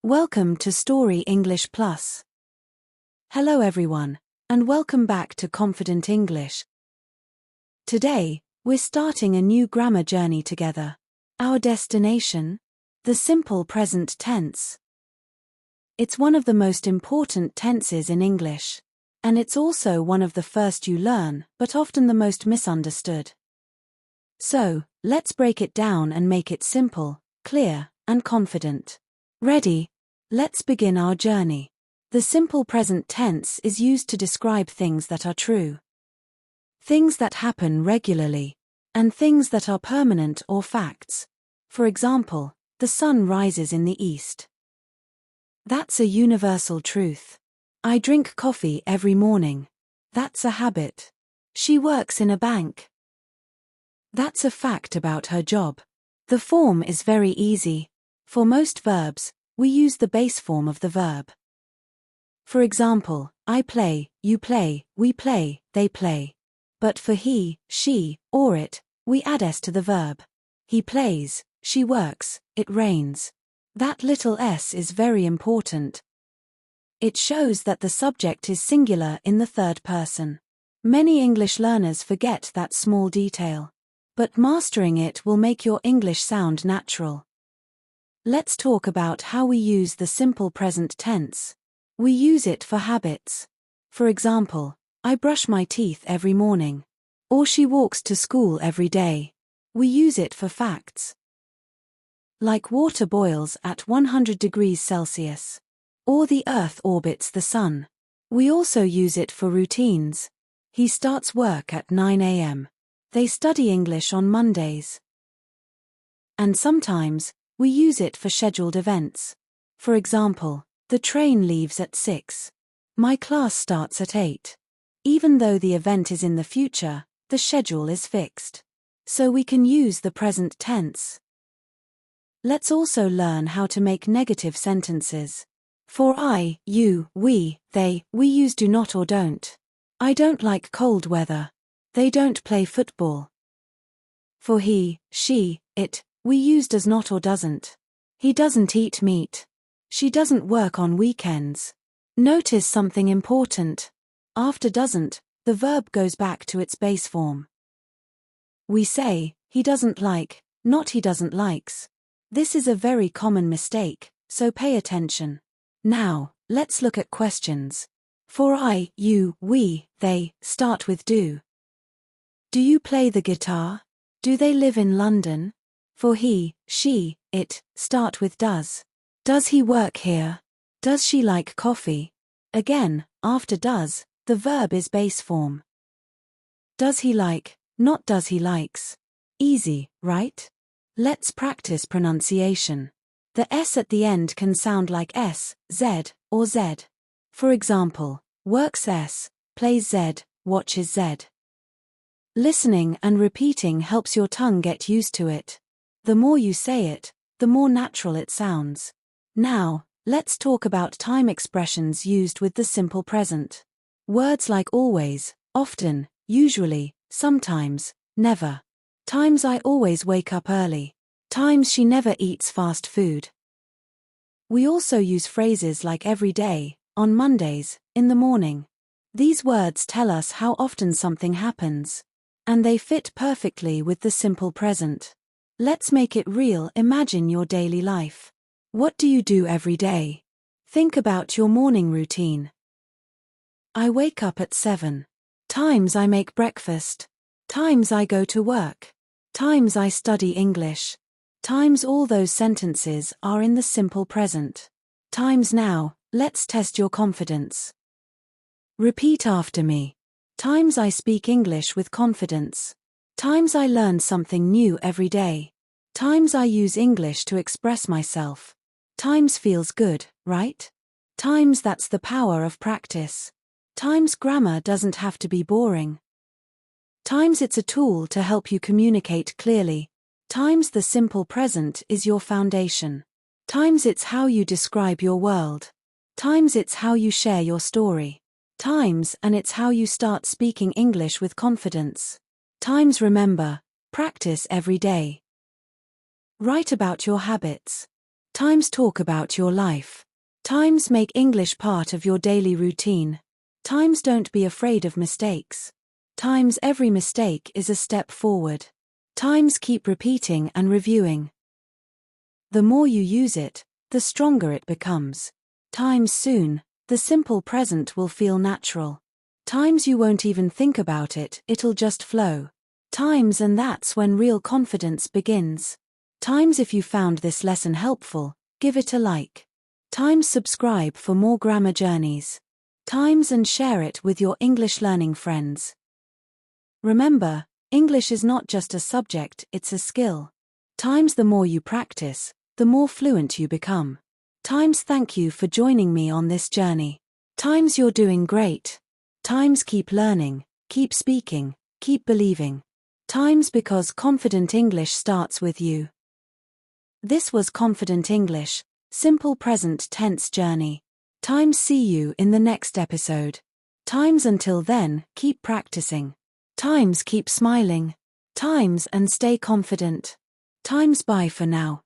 Welcome to Story English Plus. Hello everyone, and welcome back to Confident English. Today, we're starting a new grammar journey together. Our destination? The simple present tense. It's one of the most important tenses in English, and it's also one of the first you learn, but often the most misunderstood. So, let's break it down and make it simple, clear, and confident. Ready? Let's begin our journey. The simple present tense is used to describe things that are true. Things that happen regularly, and things that are permanent or facts. For example, the sun rises in the east. That's a universal truth. I drink coffee every morning. That's a habit. She works in a bank. That's a fact about her job. The form is very easy. For most verbs, we use the base form of the verb. For example, I play, you play, we play, they play. But for he, she, or it, we add s to the verb. He plays, she works, it rains. That little s is very important. It shows that the subject is singular in the third person. Many English learners forget that small detail. But mastering it will make your English sound natural. Let's talk about how we use the simple present tense. We use it for habits. For example, I brush my teeth every morning. Or she walks to school every day. We use it for facts. Like water boils at 100 degrees Celsius. Or the earth orbits the sun. We also use it for routines. He starts work at 9 a.m. They study English on Mondays. And sometimes, we use it for scheduled events. For example, the train leaves at 6. My class starts at 8. Even though the event is in the future, the schedule is fixed. So we can use the present tense. Let's also learn how to make negative sentences. For I, you, we, they, we use do not or don't. I don't like cold weather. They don't play football. For he, she, it, we use does not or doesn't. He doesn't eat meat. She doesn't work on weekends. Notice something important. After doesn't, the verb goes back to its base form. We say, he doesn't like, not he doesn't likes. This is a very common mistake, so pay attention. Now, let's look at questions. For I, you, we, they, start with do. Do you play the guitar? Do they live in London? For he, she, it, start with does. Does he work here? Does she like coffee? Again, after does, the verb is base form. Does he like, not does he likes. Easy, right? Let's practice pronunciation. The s at the end can sound like s, z, or z. For example, works s, plays z, watches z. Listening and repeating helps your tongue get used to it. The more you say it, the more natural it sounds. Now, let's talk about time expressions used with the simple present. Words like always, often, usually, sometimes, never. Times I always wake up early. Times she never eats fast food. We also use phrases like every day, on Mondays, in the morning. These words tell us how often something happens. And they fit perfectly with the simple present. Let's make it real. Imagine your daily life. What do you do every day? Think about your morning routine. I wake up at 7. Times I make breakfast. Times I go to work. Times I study English. Times all those sentences are in the simple present. Times now, let's test your confidence. Repeat after me. Times I speak English with confidence. Times I learn something new every day. Times I use English to express myself. Times feels good, right? Times that's the power of practice. Times grammar doesn't have to be boring. Times it's a tool to help you communicate clearly. Times the simple present is your foundation. Times it's how you describe your world. Times it's how you share your story. Times and it's how you start speaking English with confidence. Times remember, practice every day. Write about your habits. Times talk about your life. Times make English part of your daily routine. Times don't be afraid of mistakes. Times every mistake is a step forward. Times keep repeating and reviewing. The more you use it, the stronger it becomes. Times soon, the simple present will feel natural. Times you won't even think about it, it'll just flow. Times, and that's when real confidence begins. Times, if you found this lesson helpful, give it a like. Times, subscribe for more grammar journeys. Times, and share it with your English learning friends. Remember, English is not just a subject, it's a skill. Times, the more you practice, the more fluent you become. Times, thank you for joining me on this journey. Times, you're doing great. Times, keep learning, keep speaking, keep believing. Times, because confident English starts with you. This was Confident English, Simple Present Tense Journey. Times, see you in the next episode. Times, until then, keep practicing. Times, keep smiling. Times, and stay confident. Times, bye for now.